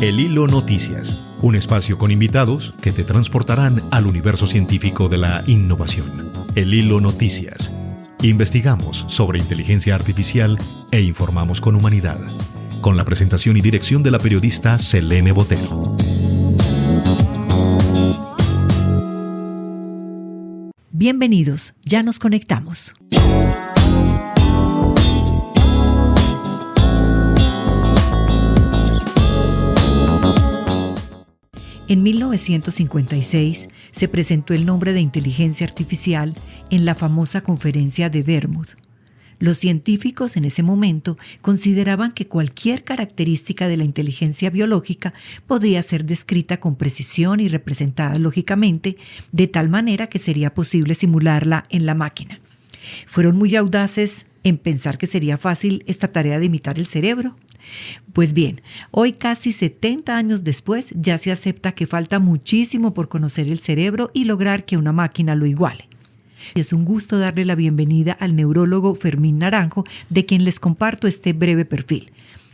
El Hilo Noticias, un espacio con invitados que te transportarán al universo científico de la innovación. El Hilo Noticias. Investigamos sobre inteligencia artificial e informamos con humanidad. Con la presentación y dirección de la periodista Selene Botero. Bienvenidos, ya nos conectamos. En 1956 se presentó el nombre de inteligencia artificial en la famosa conferencia de Dartmouth. Los científicos en ese momento consideraban que cualquier característica de la inteligencia biológica podría ser descrita con precisión y representada lógicamente, de tal manera que sería posible simularla en la máquina. Fueron muy audaces en pensar que sería fácil esta tarea de imitar el cerebro. Pues bien, hoy casi 70 años después ya se acepta que falta muchísimo por conocer el cerebro y lograr que una máquina lo iguale. Es un gusto darle la bienvenida al neurólogo Fermín Naranjo, de quien les comparto este breve perfil.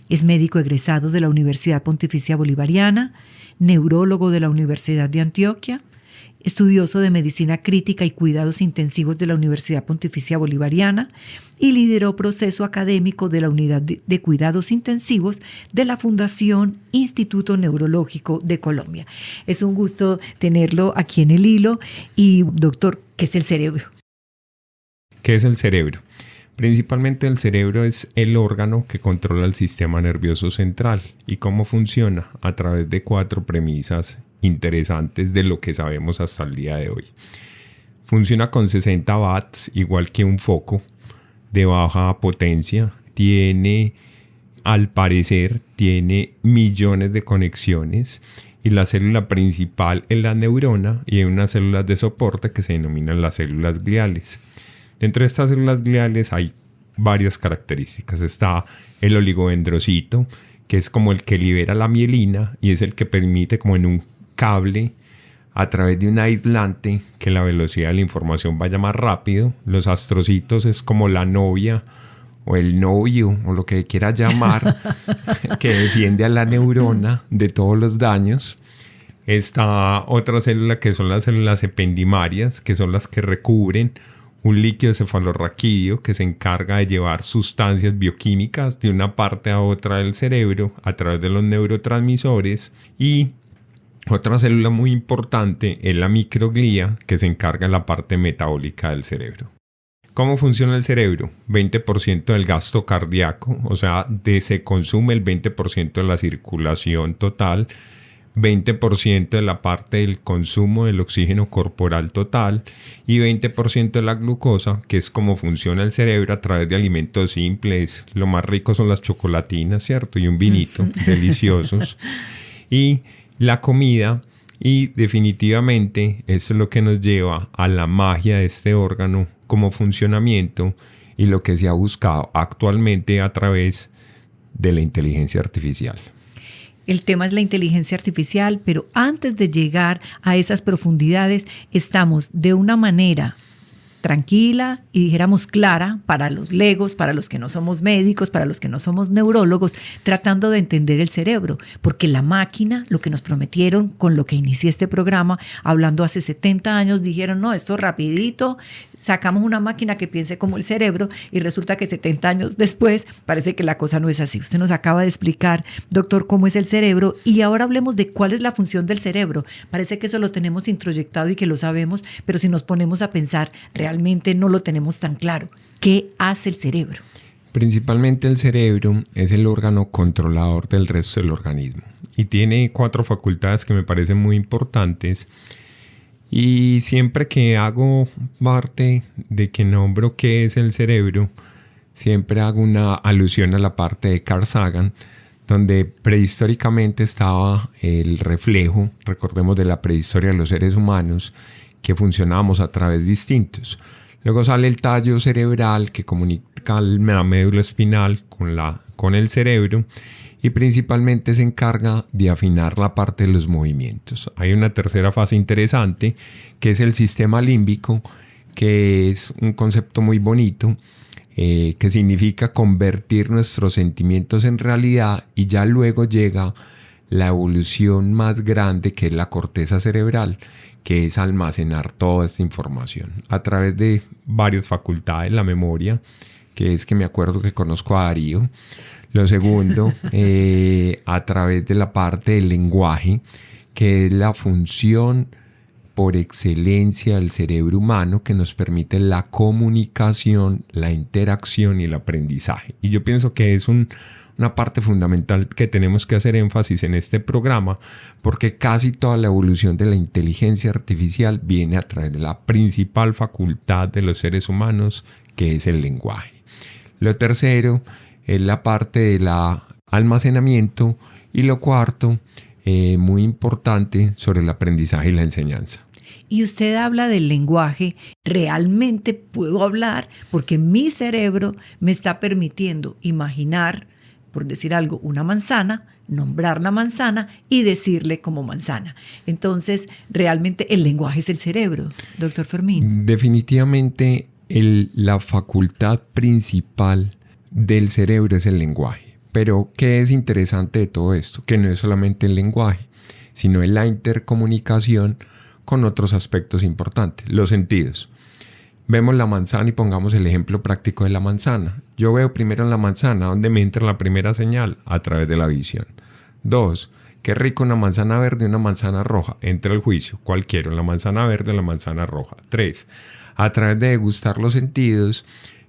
Es médico egresado de la Universidad Pontificia Bolivariana, neurólogo de la Universidad de Antioquia, estudioso de medicina crítica y cuidados intensivos de la Universidad Pontificia Bolivariana y lideró proceso académico de la Unidad de Cuidados Intensivos de la Fundación Instituto Neurológico de Colombia. Es un gusto tenerlo aquí en el hilo. Y, doctor, ¿qué es el cerebro? ¿Qué es el cerebro? Principalmente el cerebro es el órgano que controla el sistema nervioso central. ¿Y cómo funciona? A través de 4 premisas interesantes de lo que sabemos hasta el día de hoy. Funciona con 60 watts, igual que un foco de baja potencia. Al parecer, tiene millones de conexiones y la célula principal es la neurona y hay unas células de soporte que se denominan las células gliales. Dentro de estas células gliales hay varias características. Está el oligodendrocito, que es como el que libera la mielina y es el que permite, como en un cable, a través de un aislante, que la velocidad de la información vaya más rápido. Los astrocitos es como la novia o el novio o lo que quiera llamar que defiende a la neurona de todos los daños. Está otra célula que son las células ependimarias, que son las que recubren un líquido cefalorraquídeo que se encarga de llevar sustancias bioquímicas de una parte a otra del cerebro a través de los neurotransmisores. Y otra célula muy importante es la microglía, que se encarga de la parte metabólica del cerebro. ¿Cómo funciona el cerebro? 20% del gasto cardíaco, o sea, se consume el 20% de la circulación total, 20% de la parte del consumo del oxígeno corporal total y 20% de la glucosa, que es cómo funciona el cerebro a través de alimentos simples. Lo más rico son las chocolatinas, ¿cierto? Y un vinito, deliciosos. Y la comida, y definitivamente eso es lo que nos lleva a la magia de este órgano como funcionamiento y lo que se ha buscado actualmente a través de la inteligencia artificial. El tema es la inteligencia artificial, pero antes de llegar a esas profundidades, estamos de una manera tranquila y dijéramos clara para los legos, para los que no somos médicos, para los que no somos neurólogos, tratando de entender el cerebro, porque la máquina, lo que nos prometieron con lo que inicié este programa, hablando hace 70 años, dijeron, no, esto rapidito, sacamos una máquina que piense como el cerebro y resulta que 70 años después parece que la cosa no es así. Usted nos acaba de explicar, doctor, cómo es el cerebro y ahora hablemos de cuál es la función del cerebro. Parece que eso lo tenemos introyectado y que lo sabemos, pero si nos ponemos a pensar, realmente no lo tenemos tan claro. ¿Qué hace el cerebro? Principalmente el cerebro es el órgano controlador del resto del organismo y tiene 4 facultades que me parecen muy importantes. Y siempre que hago parte de que nombro qué es el cerebro, siempre hago una alusión a la parte de Carl Sagan, donde prehistóricamente estaba el reflejo, recordemos, de la prehistoria de los seres humanos, que funcionábamos a través de instintos. Luego sale el tallo cerebral que comunica la médula espinal con el cerebro y principalmente se encarga de afinar la parte de los movimientos. Hay una tercera fase interesante que es el sistema límbico, que es un concepto muy bonito, que significa convertir nuestros sentimientos en realidad, y ya luego llega la evolución más grande, que es la corteza cerebral, que es almacenar toda esta información a través de varias facultades. La memoria, que es que me acuerdo que conozco a Darío. Lo segundo, a través de la parte del lenguaje, que es la función por excelencia del cerebro humano, que nos permite la comunicación, la interacción y el aprendizaje. Y yo pienso que es una parte fundamental que tenemos que hacer énfasis en este programa, porque casi toda la evolución de la inteligencia artificial viene a través de la principal facultad de los seres humanos, que es el lenguaje. Lo tercero es la parte del almacenamiento, y lo cuarto, muy importante, sobre el aprendizaje y la enseñanza. Y usted habla del lenguaje, realmente puedo hablar porque mi cerebro me está permitiendo imaginar, por decir algo, una manzana, nombrar la manzana y decirle como manzana. Entonces, realmente el lenguaje es el cerebro, doctor Fermín. Definitivamente la facultad principal del cerebro es el lenguaje. Pero, ¿qué es interesante de todo esto? Que no es solamente el lenguaje, sino en la intercomunicación con otros aspectos importantes. Los sentidos. Vemos la manzana y pongamos el ejemplo práctico de la manzana. Yo veo primero en la manzana, ¿dónde me entra la primera señal? A través de la visión. 2. Qué rico una manzana verde y una manzana roja. Entra el juicio. ¿Cuál quiero? ¿La manzana verde o la manzana roja? 3. A través de degustar los sentidos,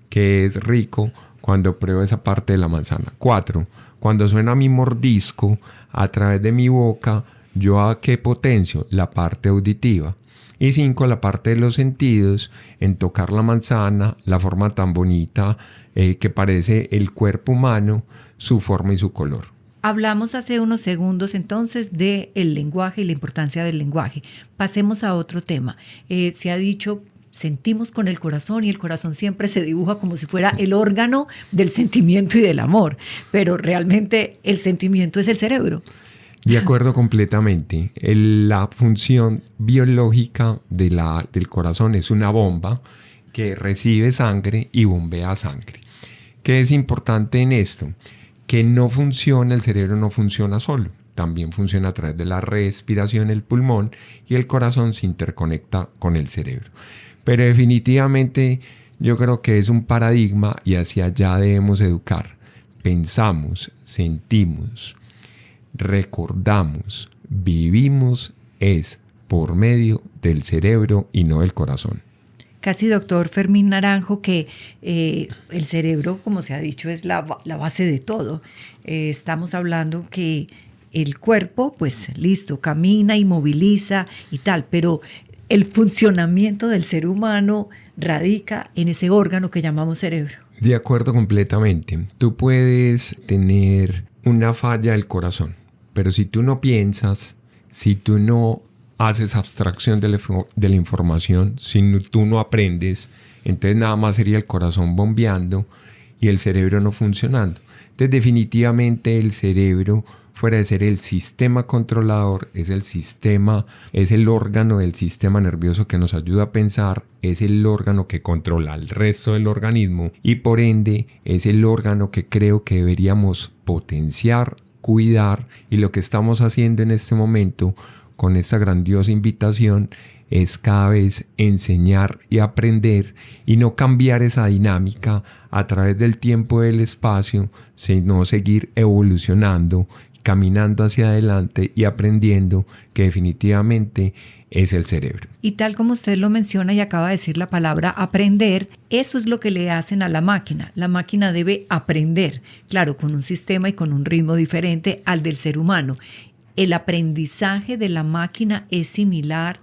que es rico cuando pruebo esa parte de la manzana. 4. Cuando suena mi mordisco, a través de mi boca, ¿yo a qué potencio? La parte auditiva. Y 5, la parte de los sentidos, en tocar la manzana, la forma tan bonita que parece el cuerpo humano, su forma y su color. Hablamos hace unos segundos entonces del lenguaje y la importancia del lenguaje. Pasemos a otro tema. Se ha dicho, sentimos con el corazón, y el corazón siempre se dibuja como si fuera el órgano del sentimiento y del amor, pero realmente el sentimiento es el cerebro. De acuerdo completamente. La función biológica del corazón es una bomba que recibe sangre y bombea sangre. ¿Qué es importante en esto? Que no funciona, el cerebro no funciona solo. También funciona a través de la respiración, el pulmón, y el corazón se interconecta con el cerebro. Pero definitivamente yo creo que es un paradigma y hacia allá debemos educar. Pensamos, sentimos, recordamos, vivimos es por medio del cerebro y no del corazón. Casi, doctor Fermín Naranjo, que el cerebro, como se ha dicho, es la base de todo. Estamos hablando que el cuerpo, pues listo, camina y moviliza y tal, pero el funcionamiento del ser humano radica en ese órgano que llamamos cerebro. De acuerdo completamente. Tú puedes tener una falla del corazón, pero si tú no piensas, si tú no haces abstracción de la información, si tú no aprendes, entonces nada más sería el corazón bombeando y el cerebro no funcionando. Entonces definitivamente el cerebro, fuera de ser el sistema controlador, es el órgano del sistema nervioso que nos ayuda a pensar, es el órgano que controla el resto del organismo y por ende es el órgano que creo que deberíamos potenciar, cuidar, y lo que estamos haciendo en este momento con esta grandiosa invitación es cada vez enseñar y aprender y no cambiar esa dinámica a través del tiempo y del espacio, sino seguir evolucionando, caminando hacia adelante y aprendiendo, que definitivamente es el cerebro. Y tal como usted lo menciona y acaba de decir la palabra aprender, eso es lo que le hacen a la máquina. La máquina debe aprender, claro, con un sistema y con un ritmo diferente al del ser humano. ¿El aprendizaje de la máquina es similar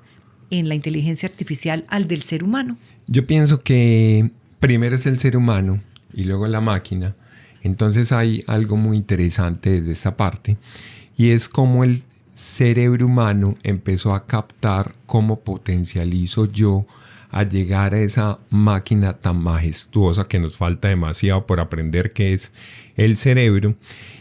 en la inteligencia artificial al del ser humano? Yo pienso que primero es el ser humano y luego la máquina. Entonces hay algo muy interesante desde esta parte, y es cómo el cerebro humano empezó a captar cómo potencializo yo a llegar a esa máquina tan majestuosa que nos falta demasiado por aprender, que es el cerebro,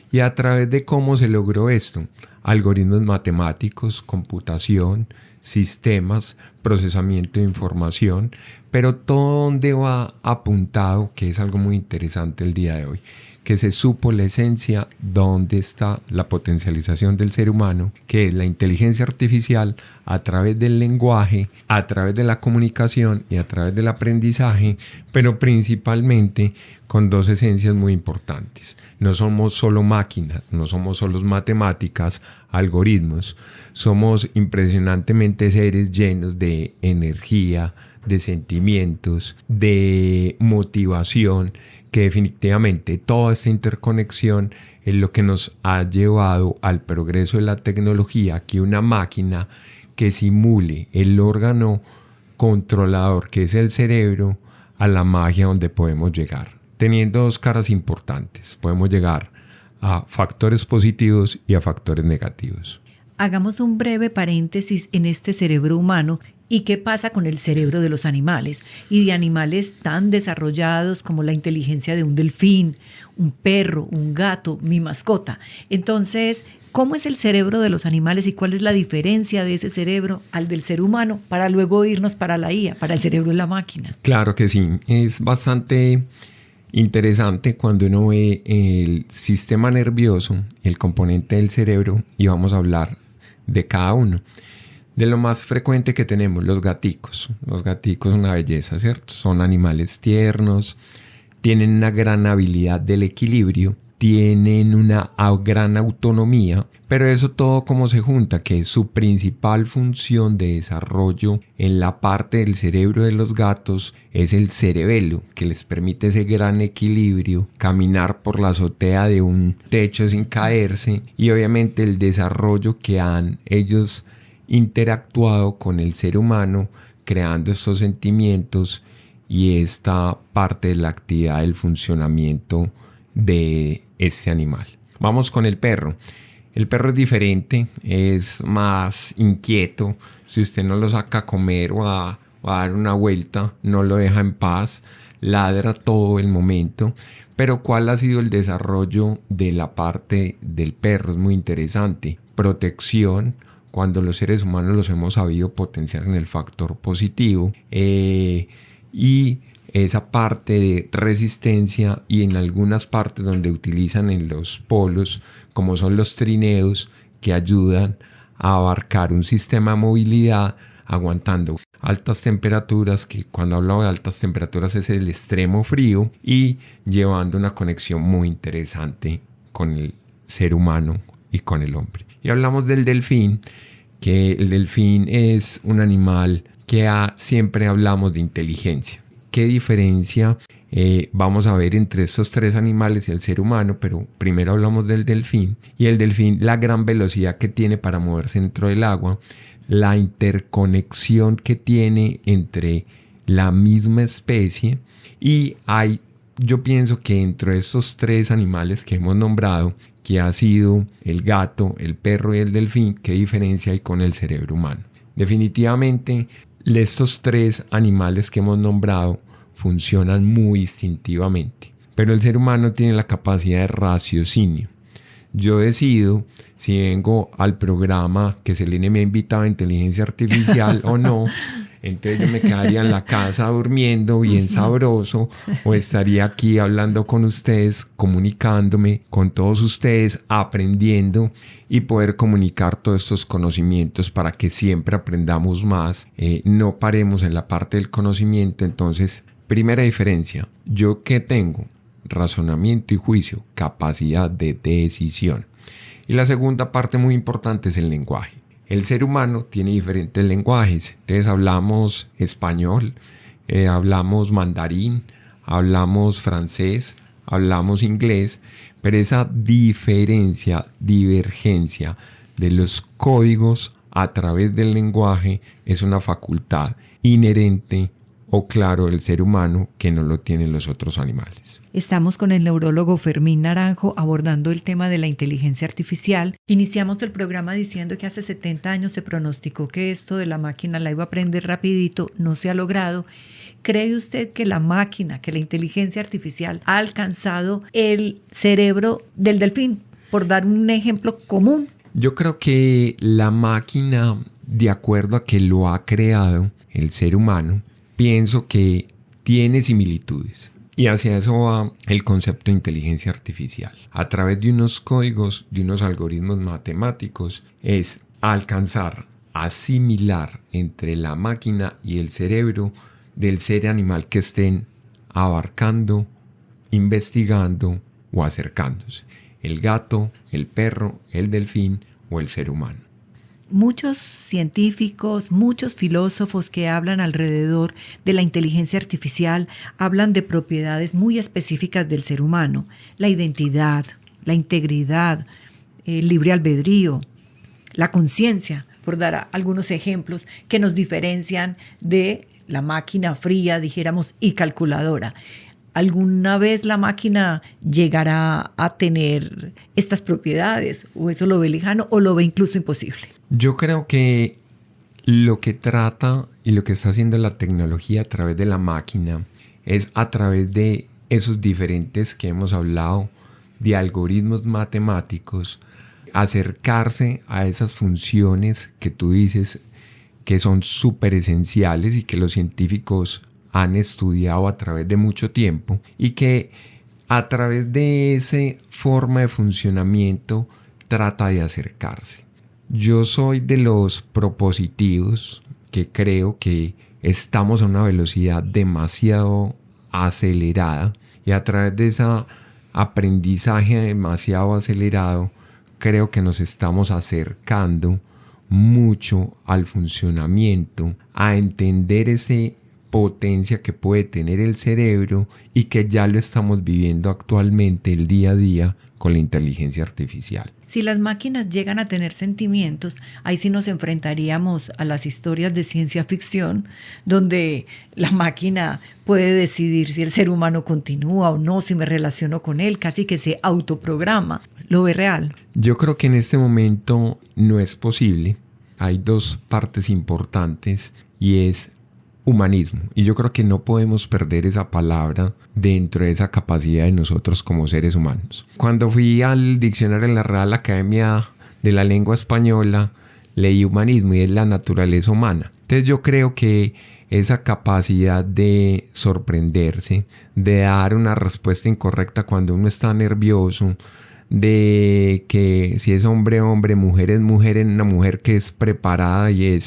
y a través de cómo se logró esto: algoritmos matemáticos, computación, sistemas, procesamiento de información, pero todo donde va apuntado, que es algo muy interesante el día de hoy, que se supo la esencia dónde está la potencialización del ser humano, que es la inteligencia artificial a través del lenguaje, a través de la comunicación y a través del aprendizaje, pero principalmente con dos esencias muy importantes. No somos solo máquinas, no somos solo matemáticas, algoritmos, somos impresionantemente seres llenos de energía, de sentimientos, de motivación, que definitivamente toda esta interconexión es lo que nos ha llevado al progreso de la tecnología, que una máquina que simule el órgano controlador que es el cerebro, a la magia donde podemos llegar. Teniendo dos caras importantes, podemos llegar a factores positivos y a factores negativos. Hagamos un breve paréntesis en este cerebro humano y qué pasa con el cerebro de los animales y de animales tan desarrollados como la inteligencia de un delfín, un perro, un gato, mi mascota. Entonces, ¿cómo es el cerebro de los animales y cuál es la diferencia de ese cerebro al del ser humano para luego irnos para la IA, para el cerebro de la máquina? Claro que sí, es bastante interesante cuando uno ve el sistema nervioso, el componente del cerebro, y vamos a hablar de cada uno. De lo más frecuente que tenemos, los gaticos. Los gaticos son una belleza, ¿cierto? Son animales tiernos, tienen una gran habilidad del equilibrio, tienen una gran autonomía, pero eso todo como se junta, que es su principal función de desarrollo en la parte del cerebro de los gatos es el cerebelo, que les permite ese gran equilibrio, caminar por la azotea de un techo sin caerse, y obviamente el desarrollo que han ellos interactuado con el ser humano, creando estos sentimientos y esta parte de la actividad del funcionamiento de este animal. Vamos con el perro. El perro es diferente, es más inquieto. Si usted no lo saca a comer o a dar una vuelta, no lo deja en paz, ladra todo el momento. Pero ¿cuál ha sido el desarrollo de la parte del perro? Es muy interesante. Protección, cuando los seres humanos los hemos sabido potenciar en el factor positivo, y esa parte de resistencia, y en algunas partes donde utilizan en los polos, como son los trineos, que ayudan a abarcar un sistema de movilidad aguantando altas temperaturas, que cuando hablo de altas temperaturas es el extremo frío, y llevando una conexión muy interesante con el ser humano y con el hombre. Y hablamos del delfín, que el delfín es un animal que siempre hablamos de inteligencia. ¿Qué diferencia vamos a ver entre estos tres animales y el ser humano? Pero primero hablamos del delfín. Y el delfín, la gran velocidad que tiene para moverse dentro del agua, la interconexión que tiene entre la misma especie, y yo pienso que entre estos tres animales que hemos nombrado, que ha sido el gato, el perro y el delfín, ¿qué diferencia hay con el cerebro humano? Definitivamente, estos tres animales que hemos nombrado funcionan muy instintivamente, pero el ser humano tiene la capacidad de raciocinio. Yo decido si vengo al programa que Selene me ha invitado a inteligencia artificial o no. Entonces yo me quedaría en la casa durmiendo bien sabroso, o estaría aquí hablando con ustedes, comunicándome con todos ustedes, aprendiendo y poder comunicar todos estos conocimientos para que siempre aprendamos más, no paremos en la parte del conocimiento. Entonces, primera diferencia, ¿yo qué tengo? Razonamiento y juicio, capacidad de decisión. Y la segunda parte muy importante es el lenguaje. El ser humano tiene diferentes lenguajes. Entonces hablamos español, hablamos mandarín, hablamos francés, hablamos inglés, pero esa divergencia de los códigos a través del lenguaje es una facultad inherente o claro el ser humano que no lo tienen los otros animales. Estamos con el neurólogo Fermín Naranjo abordando el tema de la inteligencia artificial. Iniciamos el programa diciendo que hace 70 años se pronosticó que esto de la máquina la iba a aprender rapidito, no se ha logrado. ¿Cree usted que la máquina, que la inteligencia artificial ha alcanzado el cerebro del delfín? Por dar un ejemplo común. Yo creo que la máquina, de acuerdo a que lo ha creado el ser humano, pienso que tiene similitudes. Y hacia eso va el concepto de inteligencia artificial. A través de unos códigos, de unos algoritmos matemáticos, es alcanzar, asimilar entre la máquina y el cerebro del ser animal que estén abarcando, investigando o acercándose. El gato, el perro, el delfín o el ser humano. Muchos científicos, muchos filósofos que hablan alrededor de la inteligencia artificial hablan de propiedades muy específicas del ser humano: la identidad, la integridad, el libre albedrío, la conciencia, por dar algunos ejemplos que nos diferencian de la máquina fría, dijéramos, y calculadora. ¿Alguna vez la máquina llegará a tener estas propiedades? ¿O eso lo ve lejano o lo ve incluso imposible? Yo creo que lo que trata y lo que está haciendo la tecnología a través de la máquina es a través de esos diferentes que hemos hablado, de algoritmos matemáticos, acercarse a esas funciones que tú dices que son súper esenciales y que los científicos han estudiado a través de mucho tiempo y que a través de esa forma de funcionamiento trata de acercarse. Yo soy de los propositivos que creo que estamos a una velocidad demasiado acelerada y a través de ese aprendizaje demasiado acelerado creo que nos estamos acercando mucho al funcionamiento, a entender ese potencia que puede tener el cerebro y que ya lo estamos viviendo actualmente el día a día con la inteligencia artificial. Si las máquinas llegan a tener sentimientos, ahí sí nos enfrentaríamos a las historias de ciencia ficción, donde la máquina puede decidir si el ser humano continúa o no, si me relaciono con él, casi que se autoprograma. ¿Lo ve real? Yo creo que en este momento no es posible. Hay dos partes importantes y es humanismo. Y yo creo que no podemos perder esa palabra dentro de esa capacidad de nosotros como seres humanos. Cuando fui al diccionario de la Real Academia de la Lengua Española, leí humanismo y es la naturaleza humana. Entonces yo creo que esa capacidad de sorprenderse, de dar una respuesta incorrecta cuando uno está nervioso, de que si es hombre, hombre, mujer es mujer, en una mujer que es preparada y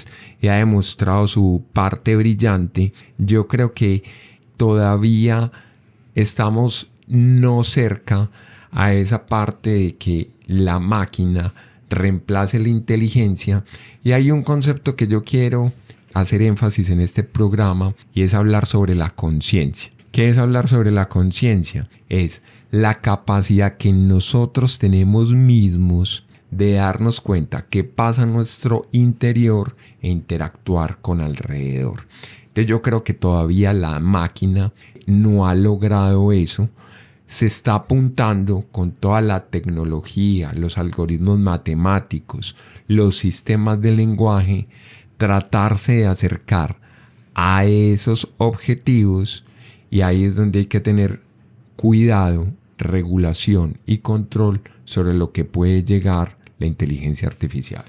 ha demostrado su parte brillante, yo creo que todavía estamos no cerca a esa parte de que la máquina reemplace la inteligencia. Y hay un concepto que yo quiero hacer énfasis en este programa y es hablar sobre la conciencia. ¿Qué es hablar sobre la conciencia? Es la capacidad que nosotros tenemos mismos de darnos cuenta qué pasa en nuestro interior e interactuar con alrededor. Entonces yo creo que todavía la máquina no ha logrado eso. Se está apuntando con toda la tecnología, los algoritmos matemáticos, los sistemas de lenguaje, tratarse de acercar a esos objetivos, y ahí es donde hay que tener cuidado, regulación y control sobre lo que puede llegar la inteligencia artificial.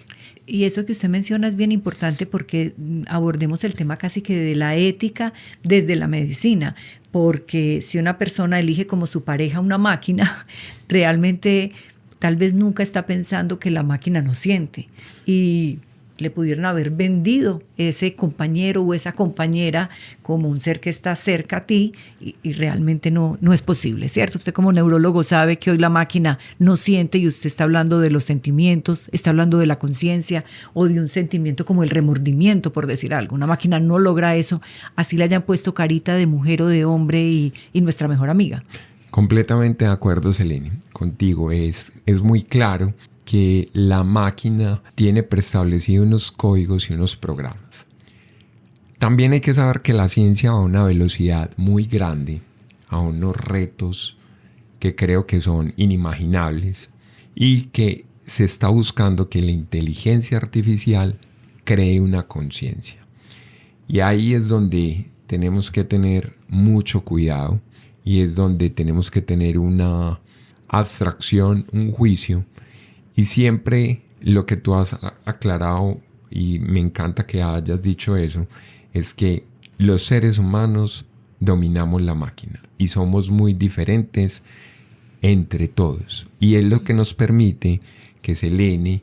Y eso que usted menciona es bien importante porque abordemos el tema casi que de la ética desde la medicina, porque si una persona elige como su pareja una máquina, realmente tal vez nunca está pensando que la máquina no siente y le pudieron haber vendido ese compañero o esa compañera como un ser que está cerca a ti y realmente no es posible, ¿cierto? Usted como neurólogo sabe que hoy la máquina no siente y usted está hablando de los sentimientos, está hablando de la conciencia o de un sentimiento como el remordimiento, por decir algo. Una máquina no logra eso, así le hayan puesto carita de mujer o de hombre y nuestra mejor amiga. Completamente de acuerdo, Selene, contigo. Es muy claro que la máquina tiene preestablecidos unos códigos y unos programas. También hay que saber que la ciencia va a una velocidad muy grande, a unos retos que creo que son inimaginables y que se está buscando que la inteligencia artificial cree una conciencia. Y ahí es donde tenemos que tener mucho cuidado y es donde tenemos que tener una abstracción, un juicio. Y siempre lo que tú has aclarado, y me encanta que hayas dicho eso, es que los seres humanos dominamos la máquina y somos muy diferentes entre todos. Y es lo que nos permite que Selene,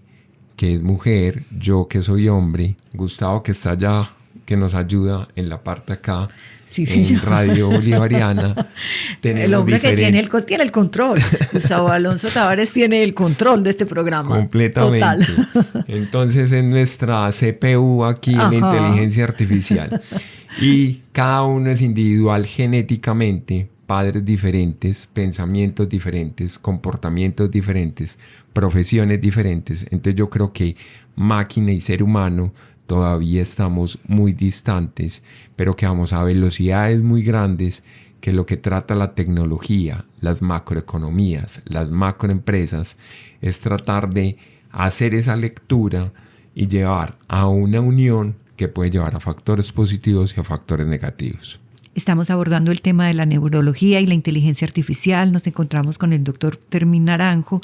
que es mujer, yo que soy hombre, Gustavo que está allá, que nos ayuda en la parte acá, sí, en Radio Bolivariana. El hombre que tiene el control. Gustavo Alonso Tavares tiene el control de este programa. Completamente. Total. Entonces es nuestra CPU aquí en la inteligencia artificial. Y cada uno es individual genéticamente, padres diferentes, pensamientos diferentes, comportamientos diferentes, profesiones diferentes. Entonces yo creo que máquina y ser humano todavía estamos muy distantes, pero que vamos a velocidades muy grandes, que lo que trata la tecnología, las macroeconomías, las macroempresas, es tratar de hacer esa lectura y llevar a una unión que puede llevar a factores positivos y a factores negativos. Estamos abordando el tema de la neurología y la inteligencia artificial. Nos encontramos con el doctor Fermín Naranjo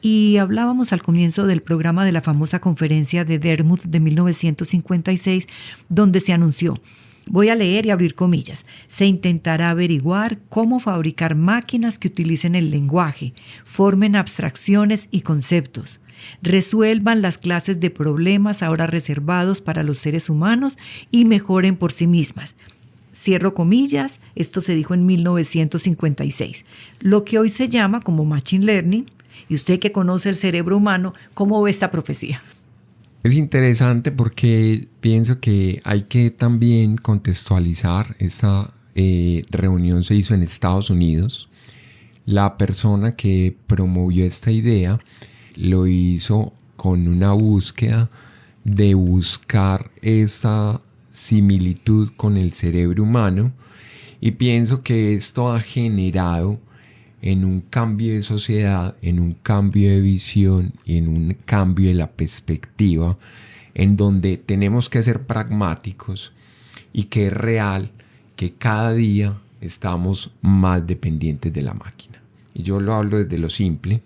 y hablábamos al comienzo del programa de la famosa conferencia de Dartmouth de 1956, donde se anunció, voy a leer y abrir comillas, se intentará averiguar cómo fabricar máquinas que utilicen el lenguaje, formen abstracciones y conceptos, resuelvan las clases de problemas ahora reservados para los seres humanos y mejoren por sí mismas. Cierro comillas, esto se dijo en 1956. Lo que hoy se llama como Machine Learning, y usted que conoce el cerebro humano, ¿cómo ve esta profecía? Es interesante porque pienso que hay que también contextualizar. Esta reunión se hizo en Estados Unidos. La persona que promovió esta idea lo hizo con una búsqueda de buscar esa similitud con el cerebro humano, y pienso que esto ha generado en un cambio de sociedad, en un cambio de visión y en un cambio de la perspectiva, en donde tenemos que ser pragmáticos y que es real que cada día estamos más dependientes de la máquina. Y yo lo hablo desde lo simple.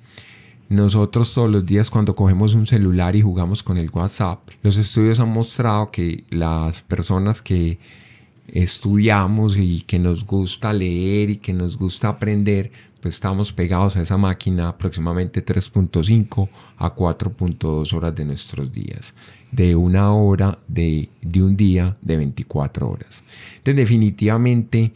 Nosotros todos los días cuando cogemos un celular y jugamos con el WhatsApp, los estudios han mostrado que las personas que estudiamos y que nos gusta leer y que nos gusta aprender, pues estamos pegados a esa máquina aproximadamente 3.5 a 4.2 horas de nuestros días, de una hora de un día de 24 horas. Entonces definitivamente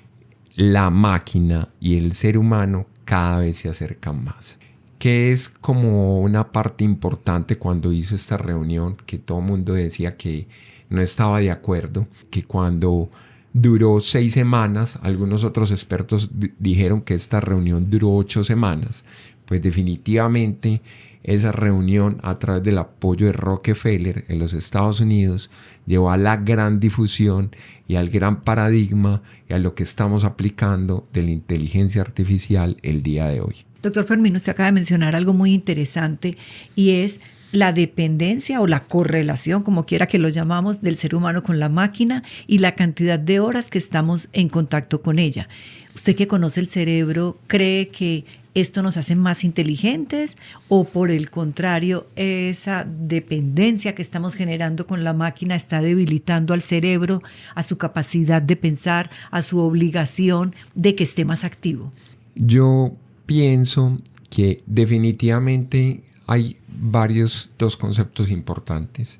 la máquina y el ser humano cada vez se acercan más. Que es como una parte importante cuando hizo esta reunión, que todo el mundo decía que no estaba de acuerdo, que cuando duró 6 semanas, algunos otros expertos dijeron que esta reunión duró 8 semanas, pues definitivamente esa reunión, a través del apoyo de Rockefeller en los Estados Unidos, llevó a la gran difusión y al gran paradigma y a lo que estamos aplicando de la inteligencia artificial el día de hoy. Doctor Fermín, usted acaba de mencionar algo muy interesante y es la dependencia o la correlación, como quiera que lo llamamos, del ser humano con la máquina y la cantidad de horas que estamos en contacto con ella. Usted que conoce el cerebro, ¿cree que esto nos hace más inteligentes o por el contrario, esa dependencia que estamos generando con la máquina está debilitando al cerebro, a su capacidad de pensar, a su obligación de que esté más activo? Yo pienso que definitivamente hay dos conceptos importantes,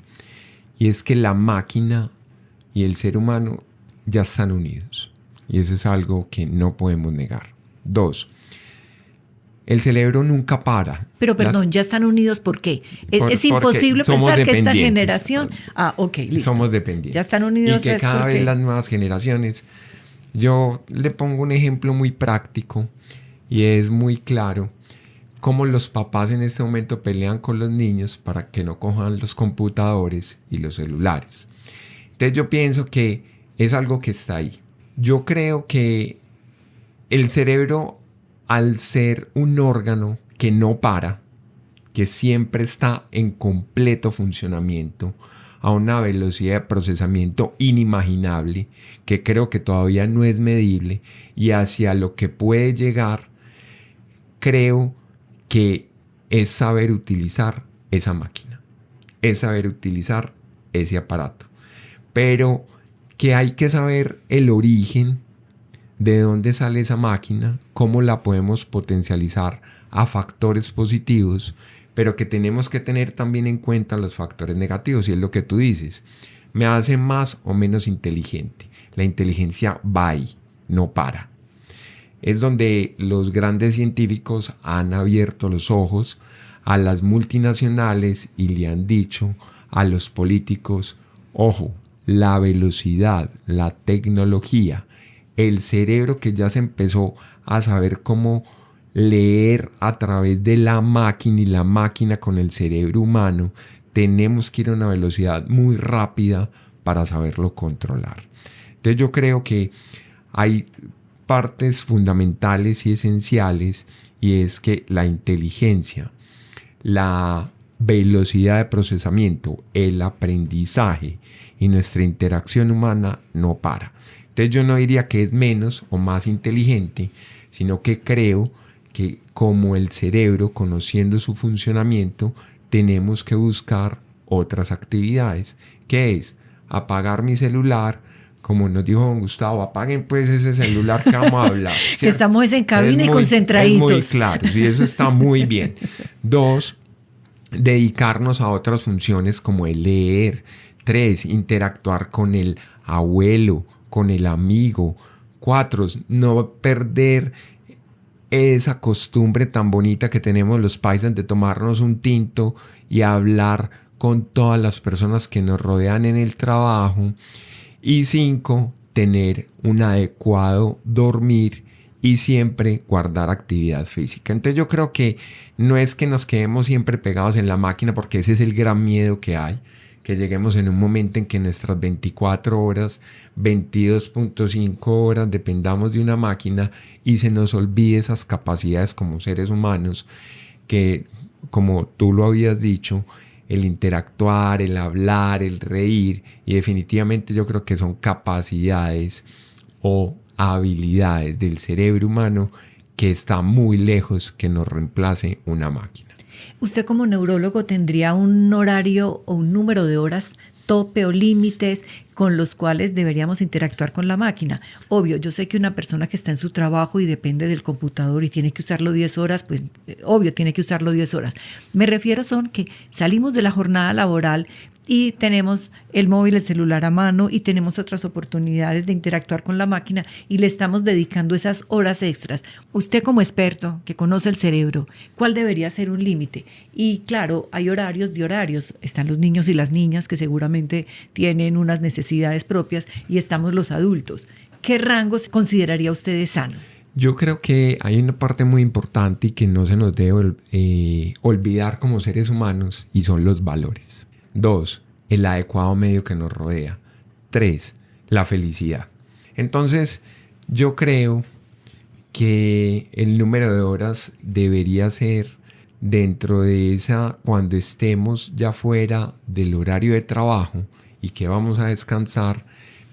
y es que la máquina y el ser humano ya están unidos, y eso es algo que no podemos negar. 2, el cerebro nunca para. Pero perdón, ¿ya están unidos por qué? Es imposible pensar que esta generación... ok, listo. Somos dependientes. Ya están unidos. Y que cada vez las nuevas generaciones... Yo le pongo un ejemplo muy práctico y es muy claro cómo los papás en este momento pelean con los niños para que no cojan los computadores y los celulares. Entonces yo pienso que es algo que está ahí. Yo creo que el cerebro, al ser un órgano que no para, que siempre está en completo funcionamiento, a una velocidad de procesamiento inimaginable, que creo que todavía no es medible, y hacia lo que puede llegar, creo que es saber utilizar esa máquina, es saber utilizar ese aparato. Pero que hay que saber el origen de dónde sale esa máquina, cómo la podemos potencializar a factores positivos, pero que tenemos que tener también en cuenta los factores negativos, y es lo que tú dices, me hace más o menos inteligente. La inteligencia va ahí, no para. Es donde los grandes científicos han abierto los ojos a las multinacionales y le han dicho a los políticos, ojo, la velocidad, la tecnología, el cerebro que ya se empezó a saber cómo leer a través de la máquina y la máquina con el cerebro humano, tenemos que ir a una velocidad muy rápida para saberlo controlar. Entonces yo creo que hay partes fundamentales y esenciales, y es que la inteligencia, la velocidad de procesamiento, el aprendizaje y nuestra interacción humana no para. Entonces yo no diría que es menos o más inteligente, sino que creo que como el cerebro, conociendo su funcionamiento, tenemos que buscar otras actividades, que es apagar mi celular. Como nos dijo don Gustavo, apaguen pues ese celular que vamos a hablar, ¿cierto? Que estamos en cabina y concentraditos. Es muy claro, sí, eso está muy bien. 2, dedicarnos a otras funciones como el leer. 3, interactuar con el abuelo, con el amigo. 4, no perder esa costumbre tan bonita que tenemos los paisas de tomarnos un tinto y hablar con todas las personas que nos rodean en el trabajo. Y 5, tener un adecuado dormir y siempre guardar actividad física. Entonces yo creo que no es que nos quedemos siempre pegados en la máquina, porque ese es el gran miedo que hay, que lleguemos en un momento en que nuestras 24 horas, 22.5 horas dependamos de una máquina y se nos olvide esas capacidades como seres humanos que, como tú lo habías dicho, el interactuar, el hablar, el reír, y definitivamente yo creo que son capacidades o habilidades del cerebro humano que está muy lejos que nos reemplace una máquina. ¿Usted como neurólogo tendría un horario o un número de horas tope o límites con los cuales deberíamos interactuar con la máquina? Obvio, yo sé que una persona que está en su trabajo y depende del computador y tiene que usarlo 10 horas, pues obvio tiene que usarlo 10 horas. Me refiero son que salimos de la jornada laboral y tenemos el móvil, el celular a mano y tenemos otras oportunidades de interactuar con la máquina y le estamos dedicando esas horas extras. Usted como experto que conoce el cerebro, ¿cuál debería ser un límite? Y claro, hay horarios de horarios. Están los niños y las niñas que seguramente tienen unas necesidades propias y estamos los adultos. ¿Qué rangos consideraría usted sano? Yo creo que hay una parte muy importante y que no se nos debe olvidar como seres humanos, y son los valores. 2, el adecuado medio que nos rodea. 3, la felicidad. Entonces, yo creo que el número de horas debería ser dentro de esa, cuando estemos ya fuera del horario de trabajo y que vamos a descansar,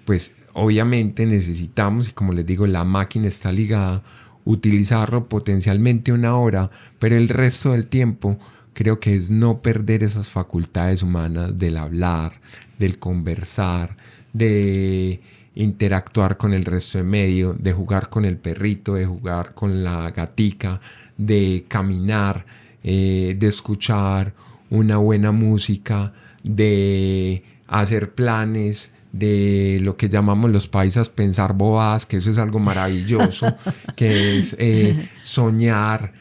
pues obviamente necesitamos, y como les digo, la máquina está ligada, utilizarlo potencialmente 1 hora, pero el resto del tiempo creo que es no perder esas facultades humanas del hablar, del conversar, de interactuar con el resto de medio, de jugar con el perrito, de jugar con la gatica, de caminar, de escuchar una buena música, de hacer planes, de lo que llamamos los paisas pensar bobadas, que eso es algo maravilloso, que es soñar,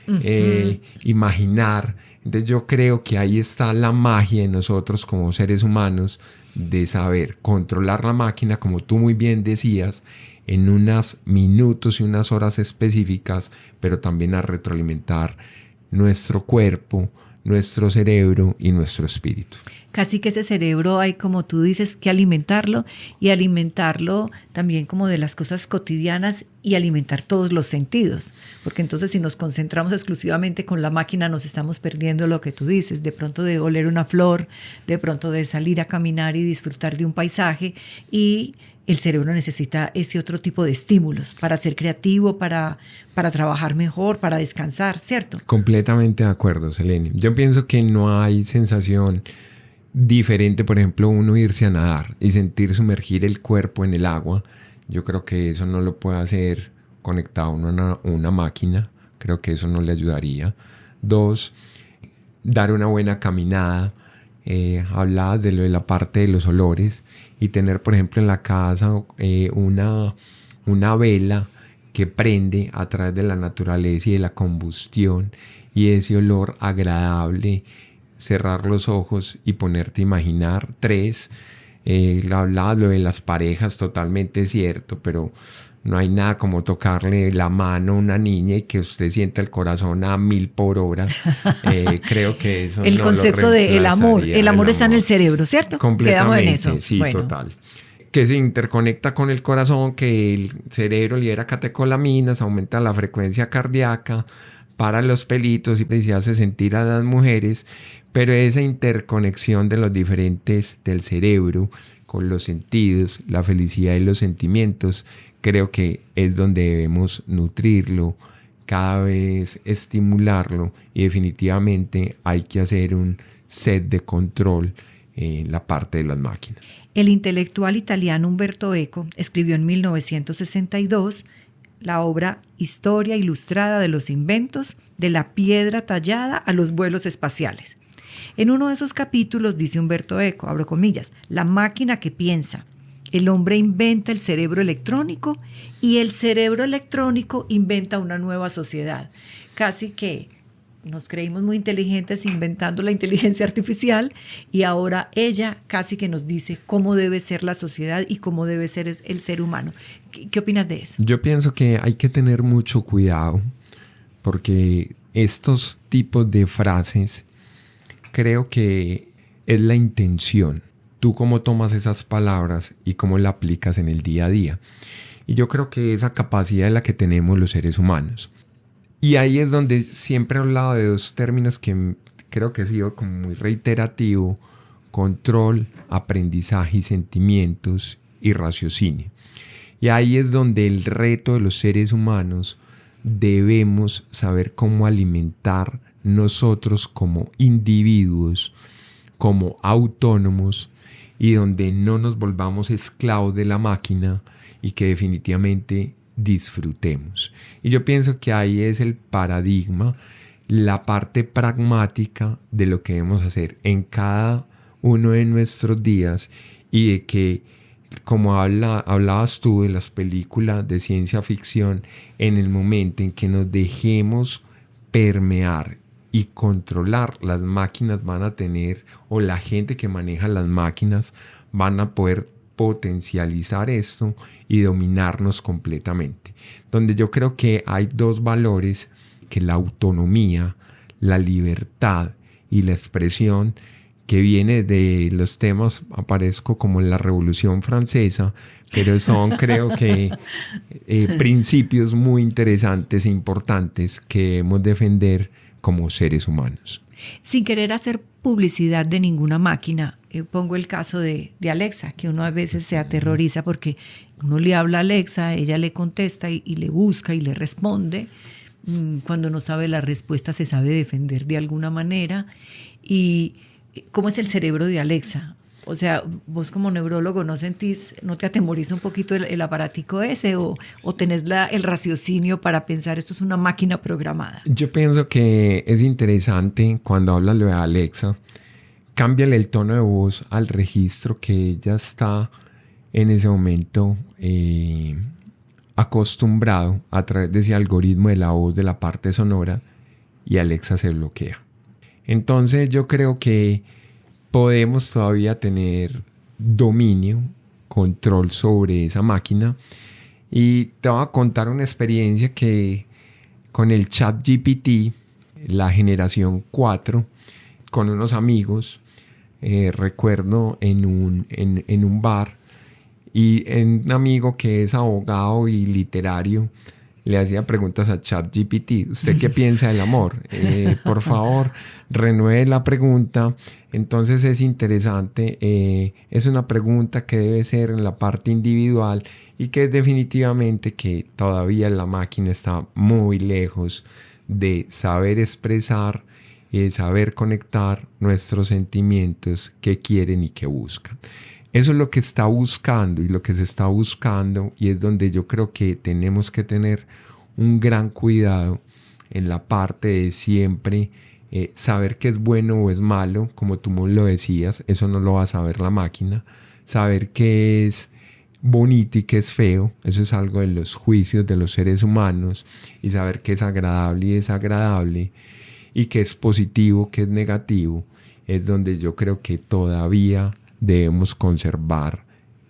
imaginar. Entonces yo creo que ahí está la magia de nosotros como seres humanos, de saber controlar la máquina, como tú muy bien decías, en unos minutos y unas horas específicas, pero también a retroalimentar nuestro cuerpo, nuestro cerebro y nuestro espíritu. Casi que ese cerebro hay, como tú dices, que alimentarlo, y alimentarlo también como de las cosas cotidianas y alimentar todos los sentidos, porque entonces si nos concentramos exclusivamente con la máquina nos estamos perdiendo lo que tú dices, de pronto de oler una flor, de pronto de salir a caminar y disfrutar de un paisaje, y el cerebro necesita ese otro tipo de estímulos para ser creativo, para trabajar mejor, para descansar, ¿cierto? Completamente de acuerdo, Selene. Yo pienso que no hay sensación diferente, por ejemplo, uno irse a nadar y sentir sumergir el cuerpo en el agua. Yo creo que eso no lo puede hacer conectado a una máquina. Creo que eso no le ayudaría. 2, dar una buena caminada. Hablabas de lo de la parte de los olores y tener, por ejemplo, en la casa una vela que prende a través de la naturaleza y de la combustión, y ese olor agradable, cerrar los ojos y ponerte a imaginar. 3, hablabas lo de las parejas, totalmente cierto, pero no hay nada como tocarle la mano a una niña y que usted sienta el corazón a 1000 por hora. Creo que eso el no concepto del amor. El amor está en el cerebro, ¿cierto? Completamente, quedamos en eso. Sí, bueno. total. Que se interconecta con el corazón, que el cerebro libera catecolaminas, aumenta la frecuencia cardíaca, para los pelitos y se hace sentir a las mujeres, pero esa interconexión de los diferentes del cerebro con los sentidos, la felicidad y los sentimientos, creo que es donde debemos nutrirlo, cada vez estimularlo, y definitivamente hay que hacer un set de control en la parte de las máquinas. El intelectual italiano Umberto Eco escribió en 1962 la obra Historia Ilustrada de los Inventos, de la piedra tallada a los vuelos espaciales. En uno de esos capítulos dice Umberto Eco, abro comillas, la máquina que piensa. El hombre inventa el cerebro electrónico y el cerebro electrónico inventa una nueva sociedad. Casi que nos creímos muy inteligentes inventando la inteligencia artificial, y ahora ella casi que nos dice cómo debe ser la sociedad y cómo debe ser el ser humano. ¿Qué opinas de eso? Yo pienso que hay que tener mucho cuidado, porque estos tipos de frases creo que es la intención. Tú cómo tomas esas palabras y cómo la aplicas en el día a día. Y yo creo que esa capacidad es la que tenemos los seres humanos. Y ahí es donde siempre he hablado de 2 términos que creo que he sido como muy reiterativo: control, aprendizaje y sentimientos, y raciocinio. Y ahí es donde el reto de los seres humanos debemos saber cómo alimentar nosotros como individuos, como autónomos, y donde no nos volvamos esclavos de la máquina y que definitivamente disfrutemos. Y yo pienso que ahí es el paradigma, la parte pragmática de lo que debemos hacer en cada uno de nuestros días, y de que, como hablabas tú de las películas de ciencia ficción, en el momento en que nos dejemos permear y controlar, las máquinas van a tener, o la gente que maneja las máquinas van a poder potencializar esto y dominarnos completamente. Donde yo creo que hay 2 valores, que la autonomía, la libertad y la expresión, que viene de los temas, aparezco como en la Revolución Francesa, pero son creo que principios muy interesantes e importantes que debemos defender como seres humanos. Sin querer hacer publicidad de ninguna máquina, pongo el caso de Alexa, que uno a veces se aterroriza porque uno le habla a Alexa, ella le contesta y le busca y le responde. Cuando no sabe la respuesta se sabe defender de alguna manera. ¿Y cómo es el cerebro de Alexa? O sea, vos como neurólogo no te atemoriza un poquito el aparatico ese, o tenés el raciocinio para pensar esto es una máquina programada. Yo pienso que es interesante cuando hablas de Alexa, cámbiale el tono de voz al registro que ella está en ese momento acostumbrado a través de ese algoritmo de la voz, de la parte sonora, y Alexa se bloquea. Entonces yo creo que podemos todavía tener dominio, control sobre esa máquina. Y te voy a contar una experiencia que con el ChatGPT, la generación 4, con unos amigos, recuerdo en un bar, y un amigo que es abogado y literario le hacía preguntas a ChatGPT. ¿Usted qué piensa del amor? Por favor, renueve la pregunta. Entonces es interesante. Es una pregunta que debe ser en la parte individual, y que definitivamente que todavía la máquina está muy lejos de saber expresar y de saber conectar nuestros sentimientos que quieren y que buscan. Eso es lo que está buscando y lo que se está buscando, y es donde yo creo que tenemos que tener un gran cuidado en la parte de siempre saber qué es bueno o es malo, como tú lo decías, eso no lo va a saber la máquina. Saber qué es bonito y qué es feo, eso es algo de los juicios de los seres humanos, y saber qué es agradable y desagradable, y qué es positivo, qué es negativo, es donde yo creo que todavía debemos conservar